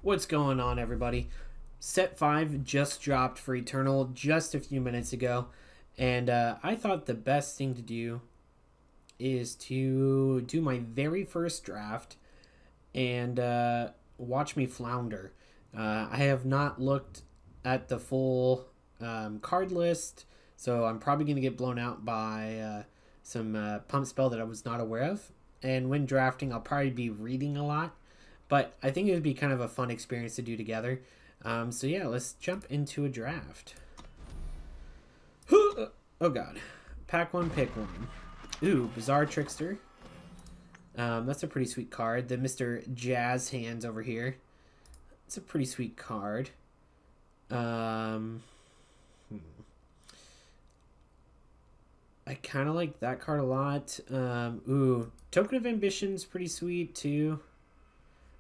What's going on, everybody? Set 5 just dropped for Eternal just a few minutes ago, and I thought the best thing to do is to do my very first draft and watch me flounder. I have not looked at the full card list, so I'm probably going to get blown out by some pump spell that I was not aware of. And when drafting, I'll probably be reading a lot, but I think it would be kind of a fun experience to do together. So yeah, let's jump into a draft. Oh god. Pack one, pick one. Ooh, Bizarre Trickster. That's a pretty sweet card. The Mr. Jazz Hands over here. It's a pretty sweet card. I kind of like that card a lot. Ooh, Token of Ambition's pretty sweet too.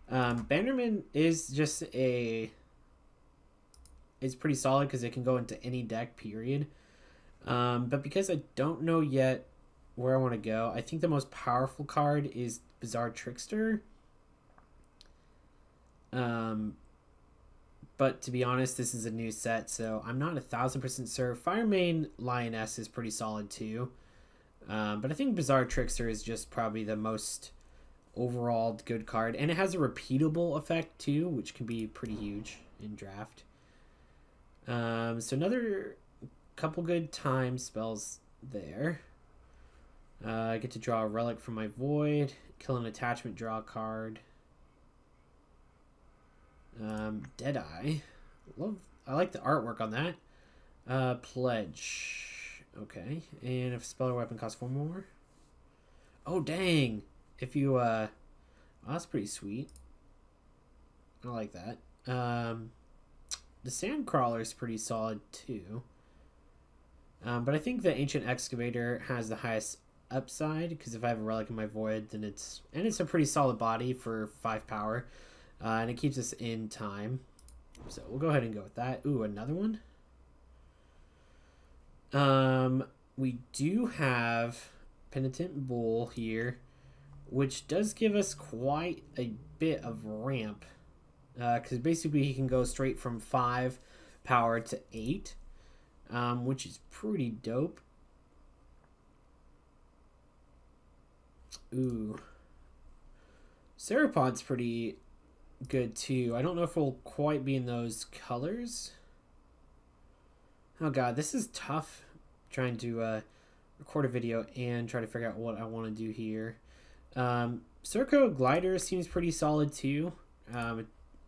Bannerman is just it's pretty solid because it can go into any deck, period. But because I don't know yet where I want to go, I think the most powerful card is Bizarre Trickster. But to be honest, this is a new set, so I'm not 1,000% sure. Firemane Lioness is pretty solid too. But I think Bizarre Trickster is just probably the most overall good card. And it has a repeatable effect too, which can be pretty huge in draft. So another couple good time spells there. I get to draw a relic from my void, kill an attachment, draw a card. Deadeye. I like the artwork on that. Pledge. Okay. And if spell or weapon costs 4 more. Oh dang. If you oh, that's pretty sweet. I like that. The Sandcrawler is pretty solid too. But I think the Ancient Excavator has the highest upside because if I have a relic in my void, then it's a pretty solid body for 5 power. And it keeps us in time. So we'll go ahead and go with that. Ooh, another one. We do have Penitent Bull here, which does give us quite a bit of ramp. Because basically he can go straight from 5 power to 8. Which is pretty dope. Ooh. Ceropod's pretty good too. I don't know if we'll quite be in those colors. Oh god, this is tough trying to record a video and try to figure out what I want to do here. Circo Glider seems pretty solid too.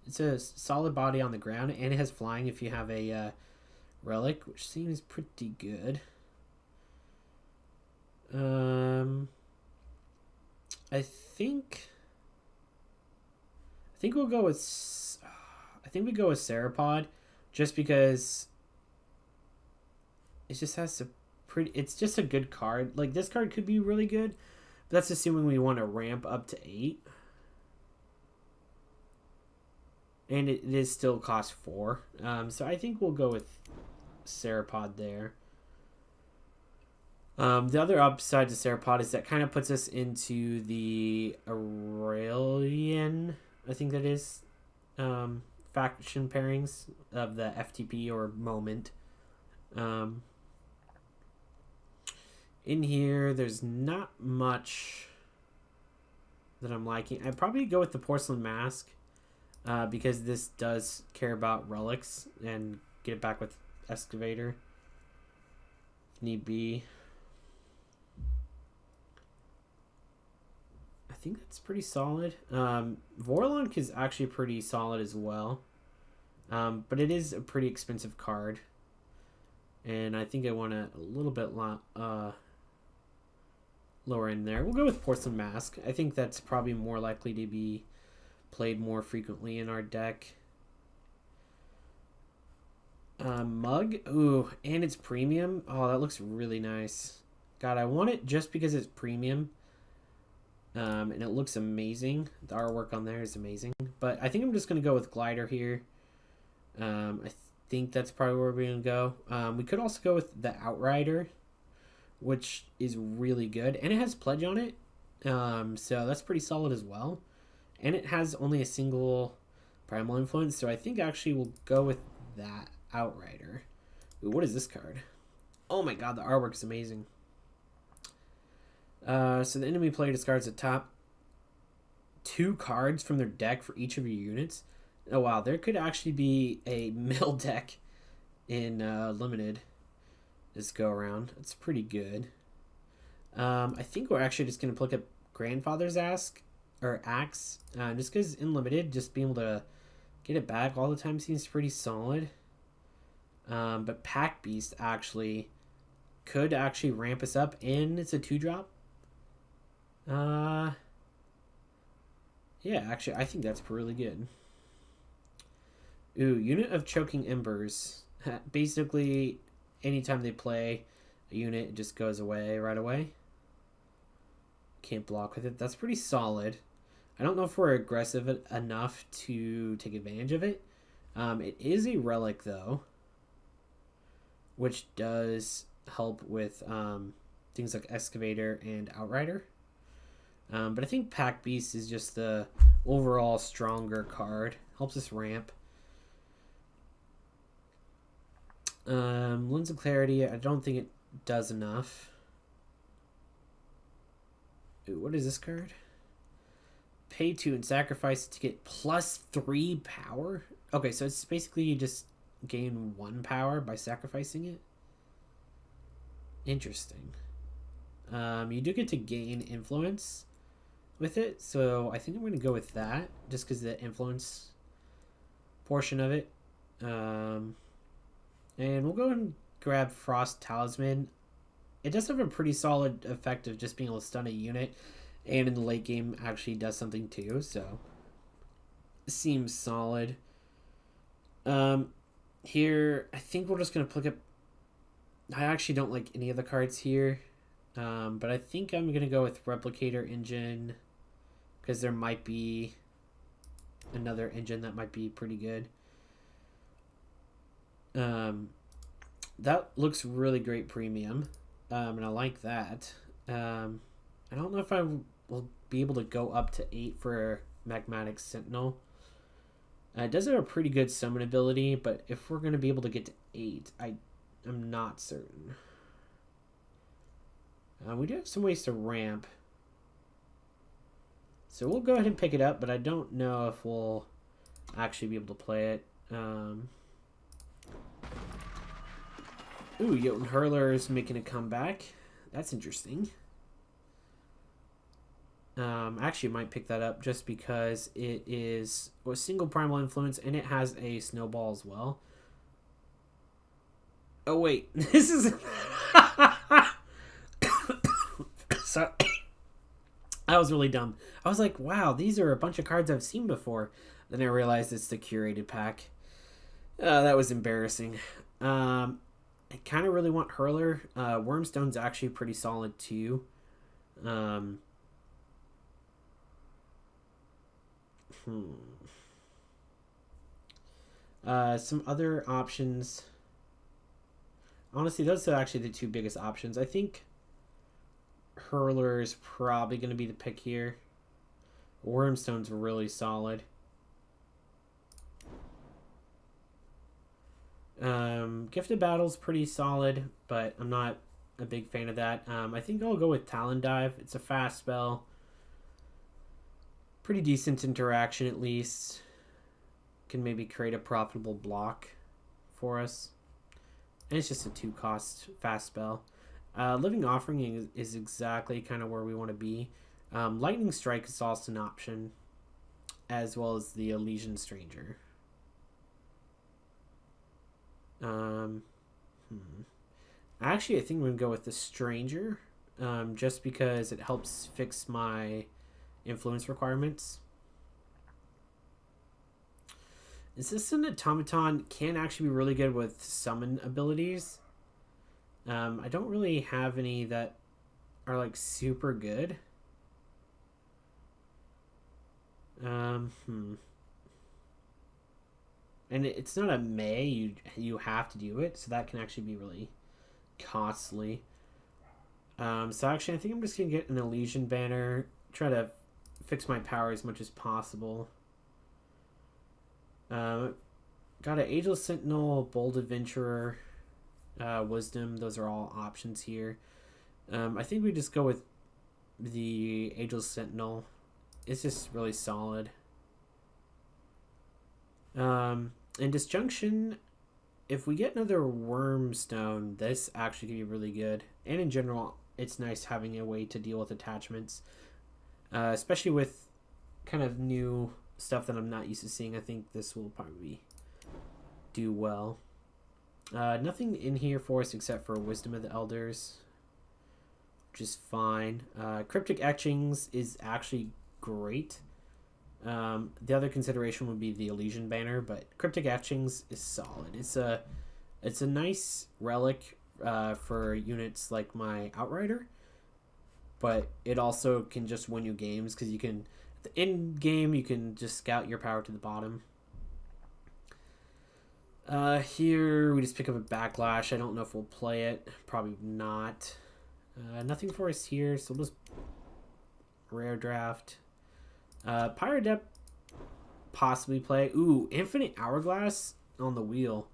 It's a solid body on the ground and it has flying if you have a relic, which seems pretty good. I think we'll go with we go with Ceropod just because it just has it's just a good card. Like this card could be really good, but that's assuming we want to ramp up to 8. And it is still cost 4. So I think we'll go with Ceropod there. The other upside to Ceropod is that kind of puts us into the Aurelian, I think that is, faction pairings of the FTP or Moment. In here, there's not much that I'm liking. I'd probably go with the Porcelain Mask because this does care about relics and get it back with Excavator if need be. I think that's pretty solid. Vorlunk is actually pretty solid as well. But it is a pretty expensive card. And I think I want a little bit lower in there. We'll go with Porcelain Mask. I think that's probably more likely to be played more frequently in our deck. Mug. Ooh, and it's premium. Oh, that looks really nice. God, I want it just because it's premium. And it looks amazing. The artwork on there is amazing. But I think I'm just going to go with Glider here. I think that's probably where we're going to go. We could also go with the Outrider, which is really good. And it has Pledge on it. So that's pretty solid as well. And it has only a single Primal Influence, so I think actually we'll go with that Outrider. Ooh, what is this card? Oh my god, the artwork is amazing. So the enemy player discards the top 2 cards from their deck for each of your units. Oh wow, there could actually be a mill deck in Limited this go around. It's pretty good. I think we're actually just going to pick up Grandfather's Axe, just because in Limited, just being able to get it back all the time seems pretty solid. But Pack Beast actually could actually ramp us up, and it's a 2-drop. Yeah, actually, I think that's really good. Ooh, Unit of Choking Embers. Basically, anytime they play a unit, it just goes away right away. Can't block with it. That's pretty solid. I don't know if we're aggressive enough to take advantage of it. It is a relic, though, which does help with things like Excavator and Outrider. But I think Pack Beast is just the overall stronger card. Helps us ramp. Lens of Clarity, I don't think it does enough. Ooh, what is this card? Pay 2 and sacrifice to get +3 power? Okay, so it's basically you just gain 1 power by sacrificing it. Interesting. You do get to gain influence with it, so I think I'm going to go with that, just because the influence portion of it. And we'll go and grab Frost Talisman. It does have a pretty solid effect of just being able to stun a unit, and in the late game actually does something too, so it seems solid. Here, I think we're just going to pick up... I actually don't like any of the cards here, but I think I'm going to go with Replicator Engine, because there might be another engine that might be pretty good. That looks really great premium, and I like that. I don't know if I will be able to go up to 8 for Magmatic Sentinel. It does have a pretty good summon ability, but if we're going to be able to get to 8, I'm not certain. We do have some ways to ramp. So we'll go ahead and pick it up, but I don't know if we'll actually be able to play it. Ooh, Jotun Hurler is making a comeback. That's interesting. Actually might pick that up just because it is a single primal influence and it has a snowball as well. Oh wait, this is sorry. I was really dumb. I was like, wow, these are a bunch of cards I've seen before. Then I realized it's the curated pack. That was embarrassing. I kind of really want Hurler. Wormstone's actually pretty solid too. Some other options. Honestly, those are actually the 2 biggest options. I think Hurler is probably going to be the pick here. Wormstone's really solid. Gifted Battle's pretty solid, but I'm not a big fan of that. I think I'll go with Talon Dive. It's a fast spell. Pretty decent interaction at least. Can maybe create a profitable block for us. And it's just a 2-cost fast spell. Living Offering is exactly kind of where we want to be. Lightning Strike is also an option, as well as the Elysian Stranger. Actually, I think I'm going to go with the Stranger, just because it helps fix my influence requirements. Insistent Automaton can actually be really good with summon abilities. I don't really have any that are like super good. And it's not a may, you have to do it, so that can actually be really costly. So actually I think I'm just gonna get an Elysian Banner, try to fix my power as much as possible. Got an Ageless Sentinel, Bold Adventurer, Wisdom. Those are all options here. I think we just go with the Ageless Sentinel. It's just really solid. In Disjunction, if we get another Wormstone, this actually can be really good. And in general, it's nice having a way to deal with attachments. Especially with kind of new stuff that I'm not used to seeing. I think this will probably do well. Nothing in here for us except for Wisdom of the Elders, which is fine. Cryptic Etchings is actually great. The other consideration would be the Elysian Banner, but Cryptic Etchings is solid. It's a nice relic for units like my Outrider, but it also can just win you games because you can, at the end game, you can just scout your power to the bottom. Here we just pick up a Backlash. I don't know if we'll play it. Probably not. Nothing for us here, so we'll just rare draft. Pyrodept, possibly play. Ooh, Infinite Hourglass on the wheel.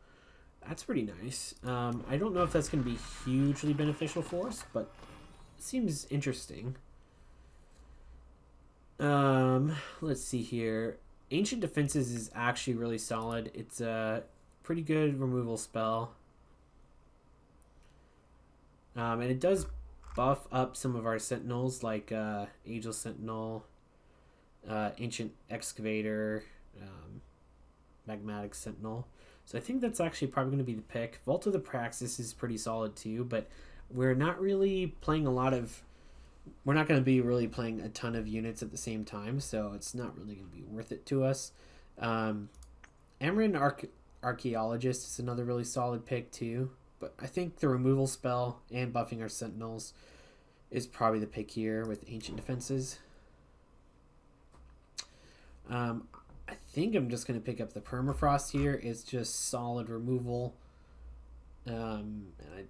That's pretty nice. I don't know if that's going to be hugely beneficial for us, but it seems interesting. Let's see here. Ancient Defenses is actually really solid. It's a pretty good removal spell. And it does buff up some of our Sentinels, like Ageless Sentinel, Ancient Excavator, Magmatic Sentinel. So I think that's actually probably going to be the pick. Vault of the Praxis is pretty solid too, but we're not really playing a lot of... We're not going to be really playing a ton of units at the same time, so it's not really going to be worth it to us. Amaran Archaeologist is another really solid pick too, but I think the removal spell and buffing our Sentinels is probably the pick here with Ancient Defenses. I think I'm just going to pick up the Permafrost here. It's just solid removal. And I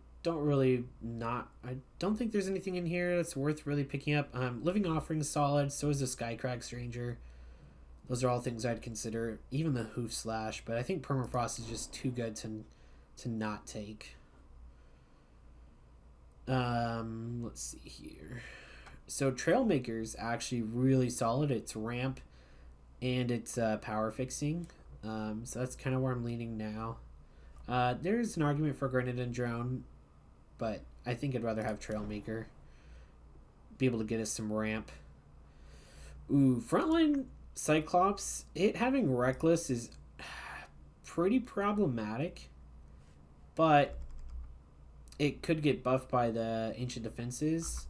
don't think there's anything in here that's worth really picking up. Living Offering is solid. So is the Skycrag Stranger. Those are all things I'd consider. Even the Hoof Slash. But I think Permafrost is just too good to not take. Let's see here. So Trailmaker's actually really solid. It's ramp and it's power fixing. So that's kind of where I'm leaning now. There's an argument for Grenadin Drone, but I think I'd rather have Trailmaker. Be able to get us some ramp. Ooh, Frontline Cyclops, it having Reckless is pretty problematic, but it could get buffed by the Ancient Defenses.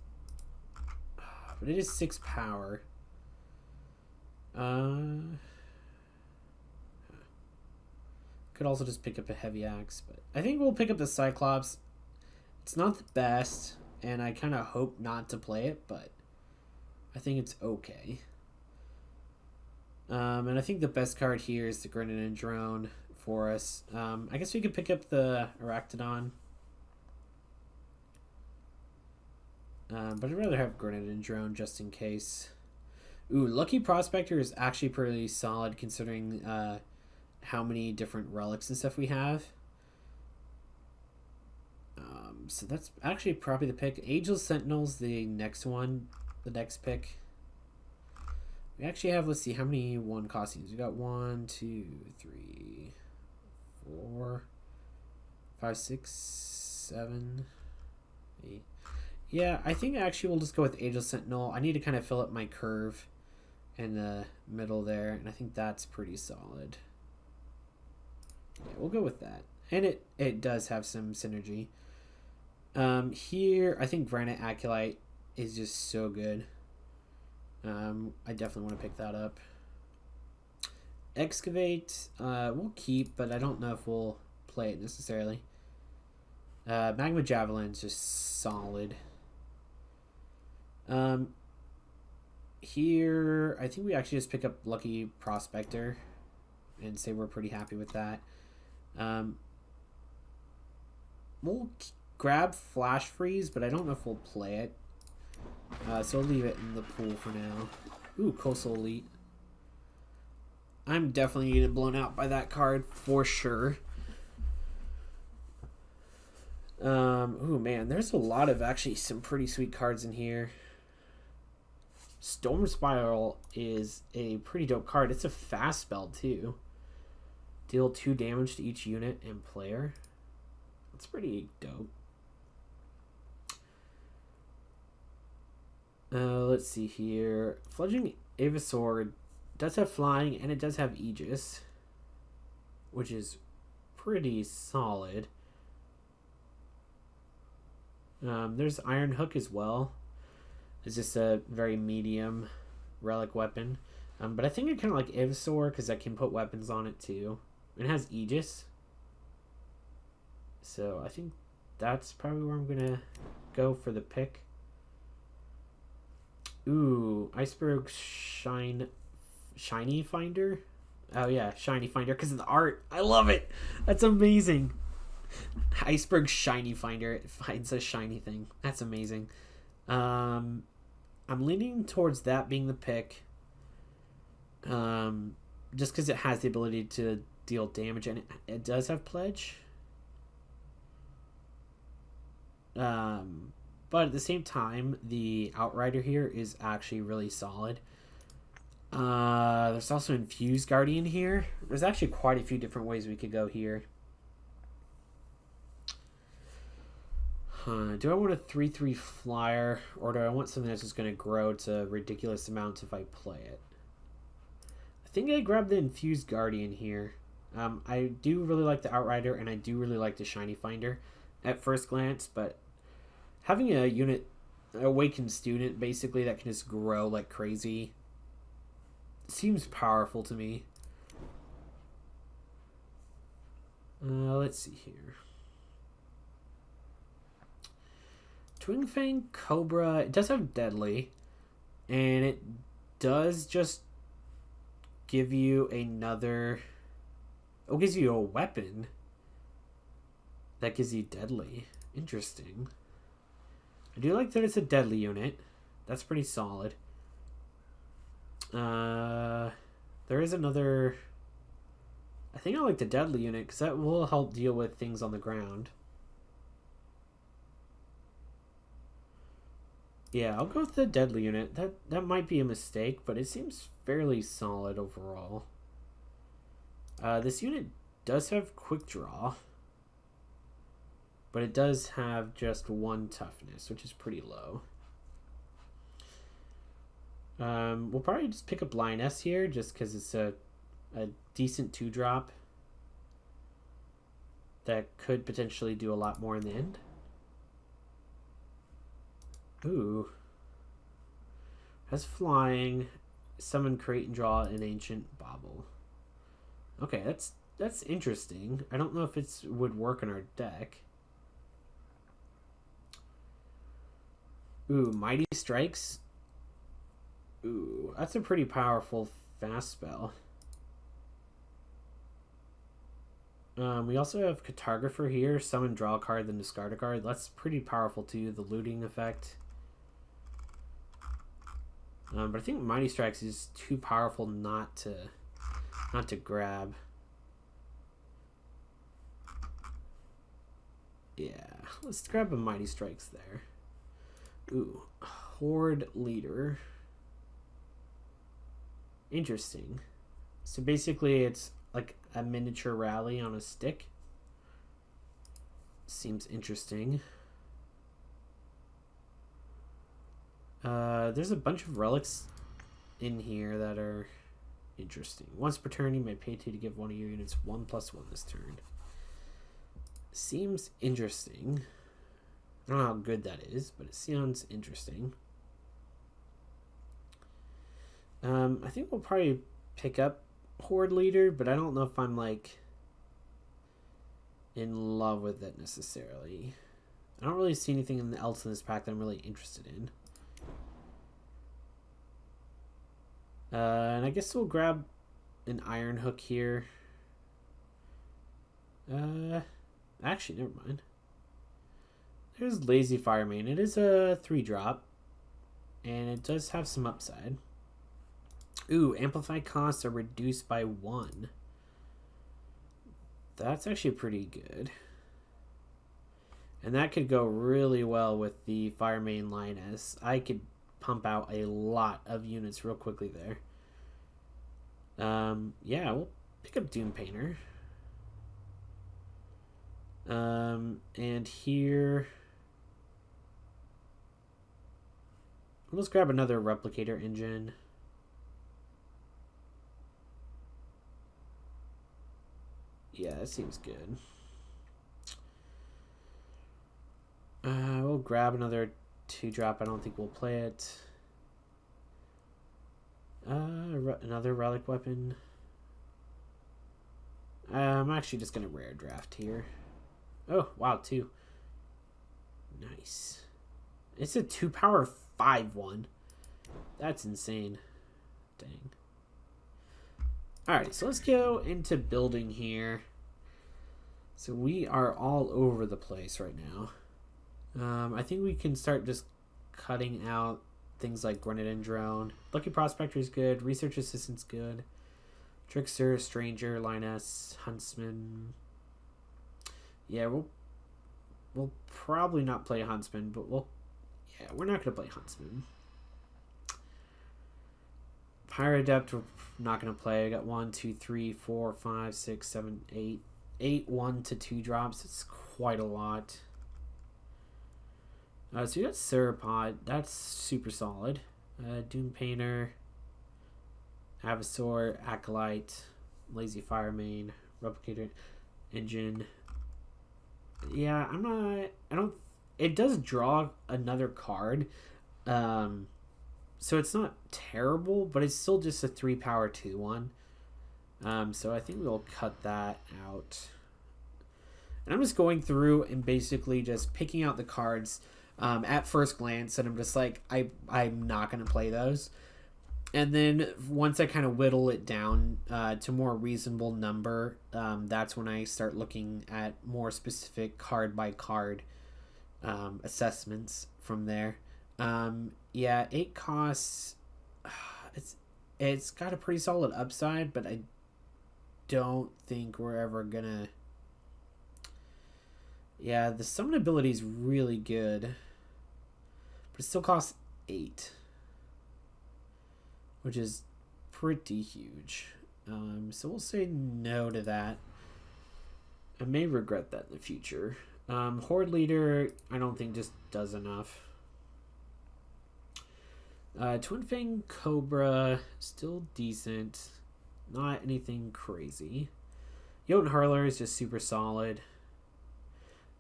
But it is 6 power. Could also just pick up a Heavy Axe, but I think we'll pick up the Cyclops. It's not the best, and I kind of hope not to play it, but I think it's okay. And I think the best card here is the Grenadin Drone for us. I guess we could pick up the Arachnodon. But I'd rather have Grenadin Drone just in case. Ooh, Lucky Prospector is actually pretty solid considering how many different relics and stuff we have. So that's actually probably the pick. Ageless Sentinel's the next one, the next pick. We actually have, let's see, how many 1 costumes? We got 1, 2, 3, 4, 5, 6, 7, 8. Yeah, I think actually we'll just go with Ageless Sentinel. I need to kind of fill up my curve in the middle there, and I think that's pretty solid. Yeah, we'll go with that. And it does have some synergy. Here, I think Granite Acolyte is just so good. I definitely want to pick that up. Excavate, we'll keep, but I don't know if we'll play it necessarily. Magma Javelin's just solid. Here, I think we actually just pick up Lucky Prospector and say we're pretty happy with that. We'll grab Flash Freeze, but I don't know if we'll play it. So we'll leave it in the pool for now. Ooh, Coastal Elite. I'm definitely getting blown out by that card for sure. Oh man, there's a lot of actually some pretty sweet cards in here. Storm Spiral is a pretty dope card. It's a fast spell too. Deal 2 damage to each unit and player. That's pretty dope. Let's see here. Fledgling Ivysaur does have flying and it does have Aegis, which is pretty solid. There's Iron Hook as well. It's just a very medium relic weapon. But I think I kind of like Ivysaur because I can put weapons on it too. It has Aegis. So I think that's probably where I'm going to go for the pick. Ooh, Iceberg Shiny Finder? Oh yeah, Shiny Finder because of the art. I love it. That's amazing. Iceberg Shiny Finder. It finds a shiny thing. That's amazing. I'm leaning towards that being the pick. Just because it has the ability to deal damage and it does have Pledge. But at the same time, the Outrider here is actually really solid. There's also Infused Guardian here. There's actually quite a few different ways we could go here. Do I want a 3/3 flyer, or do I want something that's just going to grow to ridiculous amounts if I play it? I think I grab the Infused Guardian here. I do really like the Outrider, and I do really like the Shiny Finder at first glance, but having a unit, Awakened Student, basically, that can just grow like crazy seems powerful to me. Let's see here. Twin Fang Cobra, it does have Deadly, and it does just give you another... Oh, it gives you a weapon that gives you Deadly. Interesting. I do like that it's a Deadly unit. That's pretty solid. There is another... I think I like the Deadly unit because that will help deal with things on the ground. Yeah, I'll go with the Deadly unit. That might be a mistake, but it seems fairly solid overall. This unit does have Quick Draw, but it does have just 1 toughness, which is pretty low. We'll probably just pick up Lioness here, just because it's a decent 2-drop that could potentially do a lot more in the end. Ooh. Has flying, summon, create, and draw an ancient bauble. Okay, that's interesting. I don't know if it would work in our deck. Ooh, Mighty Strikes. Ooh, that's a pretty powerful fast spell. We also have Cartographer here. Summon, draw a card, then discard a card. That's pretty powerful too, the looting effect. But I think Mighty Strikes is too powerful not to grab. Yeah, let's grab a Mighty Strikes there. Ooh, Horde Leader. Interesting. So basically it's like a miniature rally on a stick. Seems interesting. There's a bunch of relics in here that are interesting. Once per turn, you may pay 2 to give one of your units 1/1 this turn. Seems interesting. I don't know how good that is, but it sounds interesting. I think we'll probably pick up Horde Leader, but I don't know if I'm like in love with it necessarily. I don't really see anything else in this pack that I'm really interested in. And I guess we'll grab an Iron Hook here. Actually, never mind. There's Lazy Fireman. It is a 3-drop, and it does have some upside. Ooh, amplified costs are reduced by 1. That's actually pretty good. And that could go really well with the Fire Main Lioness. I could pump out a lot of units real quickly there. Yeah, we'll pick up Doom Painter. And here... let's grab another Replicator Engine. Yeah, that seems good. We'll grab another 2-drop. I don't think we'll play it. Another Relic Weapon. I'm actually just going to rare draft here. Oh, wow, 2. Nice. It's a 2-power 5-1. That's insane. Dang. Alright, so let's go into building here. So we are all over the place right now. I think we can start just cutting out things like Grenadin Drone. Lucky Prospector is good. Research Assistant's good. Trickster, Stranger, Lioness, Huntsman. Yeah, we'll probably not play Huntsman, but we're not going to play Huntsman. Pyro Adept, we're not going to play. I got 1, 2, 3, 4, 5, 6, 7, 8. 8 1 to 2 drops. It's quite a lot. So you got Sauropod. That's super solid. Doom Painter, Avasor, Acolyte, Lazy Fire Main, Replicator Engine. Yeah, I don't. It does draw another card. So it's not terrible, but it's still just a 3-power 2-1. So I think we'll cut that out. And I'm just going through and basically just picking out the cards at first glance, and I'm just like, I'm not going to play those. And then once I kind of whittle it down to a more reasonable number, that's when I start looking at more specific card-by-card assessments from there. Yeah, 8 costs. It's got a pretty solid upside, but I don't think we're ever gonna... Yeah, the summon ability is really good, but it still costs 8, which is pretty huge. So we'll say no to that. I may regret that in the future. Horde Leader, I don't think just does enough. Twin Fang Cobra, still decent. Not anything crazy. Jotun Hurler is just super solid.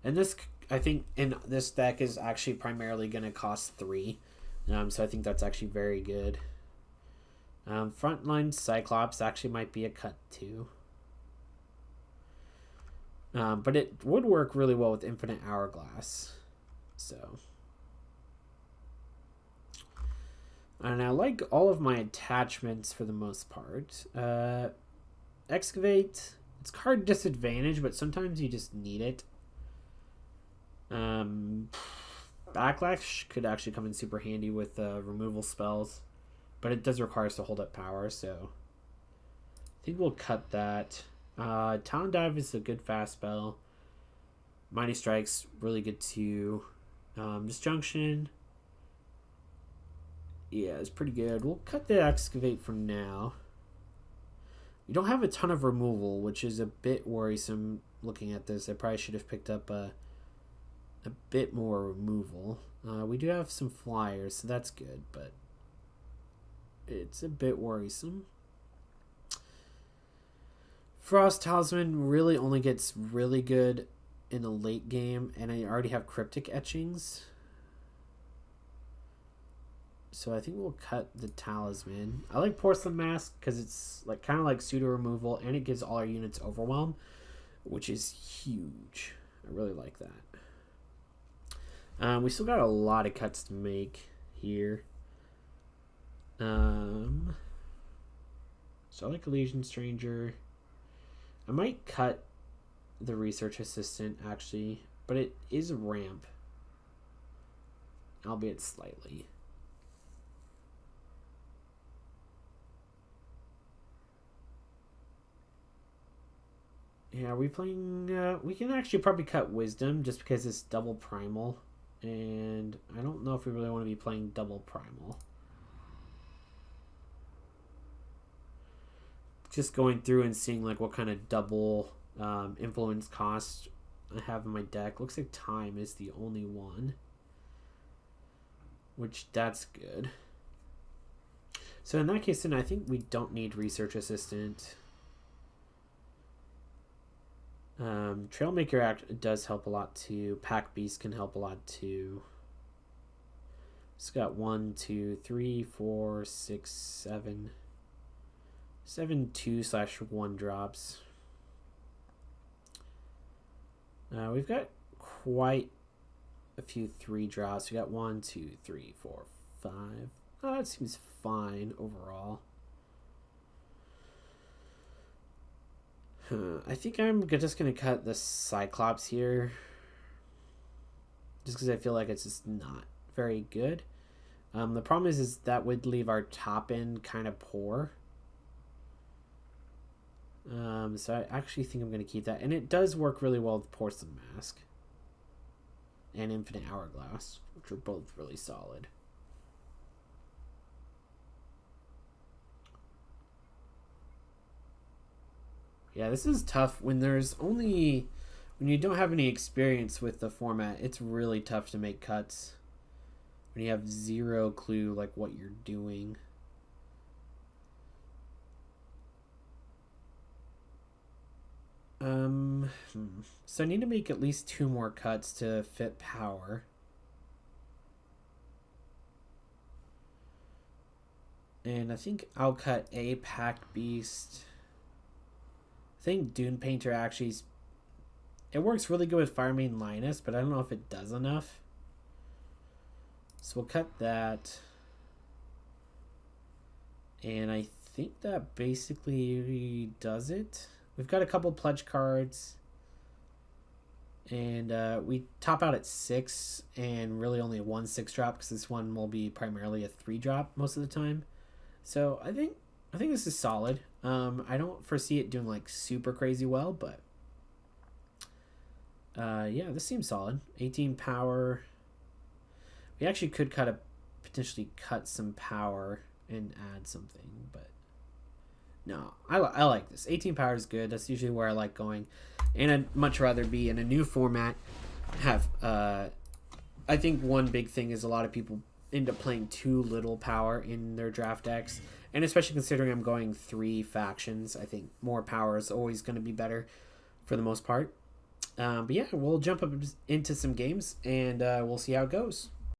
And this, I think, in this deck is actually primarily going to cost 3. So I think that's actually very good. Frontline Cyclops actually might be a cut too. But it would work really well with Infinite Hourglass. So. And I like all of my attachments for the most part. Excavate, it's card disadvantage, but sometimes you just need it. Backlash could actually come in super handy with removal spells, but it does require us to hold up power, so I think we'll cut that. Talon Dive is a good fast spell. Mighty Strike's really good too. Disjunction, yeah, it's pretty good. We'll cut the Excavate for now. We don't have a ton of removal, which is a bit worrisome looking at this. I probably should have picked up a bit more removal. We do have some flyers, so that's good, but it's a bit worrisome. Frost Talisman really only gets really good in the late game, and I already have Cryptic Etchings. So I think we'll cut the Talisman. I like Porcelain Mask because it's like kind of like pseudo removal, and it gives all our units Overwhelm, which is huge. I really like that. We still got a lot of cuts to make here. So I like Elysian Stranger. I might cut the Research Assistant actually, but it is a ramp, albeit slightly. Yeah, are we playing... we can actually probably cut Wisdom just because it's double primal. And I don't know if we really want to be playing double primal. Just going through and seeing like what kind of double influence cost I have in my deck. Looks like time is the only one. Which, that's good. So in that case, then I think we don't need Research Assistant. Trailmaker does help a lot too. Pack Beast can help a lot too. It's got 1, 2, 3, 4, 6, 7. 7 2/1 drops. We've got quite a few 3 drops. We got 1, 2, 3, 4, 5. It seems fine overall. I think I'm just going to cut the Cyclops here. Just because I feel like it's just not very good. The problem is that would leave our top end kind of poor. So I actually think I'm going to keep that. And it does work really well with Porcelain Mask. And Infinite Hourglass, which are both really solid. Yeah, this is tough when you don't have any experience with the format. It's really tough to make cuts when you have zero clue like what you're doing. So I need to make at least 2 more cuts to fit power. And I think I'll cut a Pack Beast. I think Dune Painter actually... It works really good with Firemaiden Linus, but I don't know if it does enough. So we'll cut that. And I think that basically does it. We've got a couple pledge cards. And we top out at 6 and really only 1 6-drop because this one will be primarily a 3-drop most of the time. So I think this is solid. I don't foresee it doing like super crazy well, but yeah, this seems solid. 18 power. We actually could potentially cut some power and add something, but no, I like this. 18 power is good. That's usually where I like going, and I'd much rather be in a new format. Have I think one big thing is a lot of people end up playing too little power in their draft decks, and especially considering I'm going 3 factions, I think more power is always going to be better for the most part. But yeah, we'll jump up into some games and we'll see how it goes.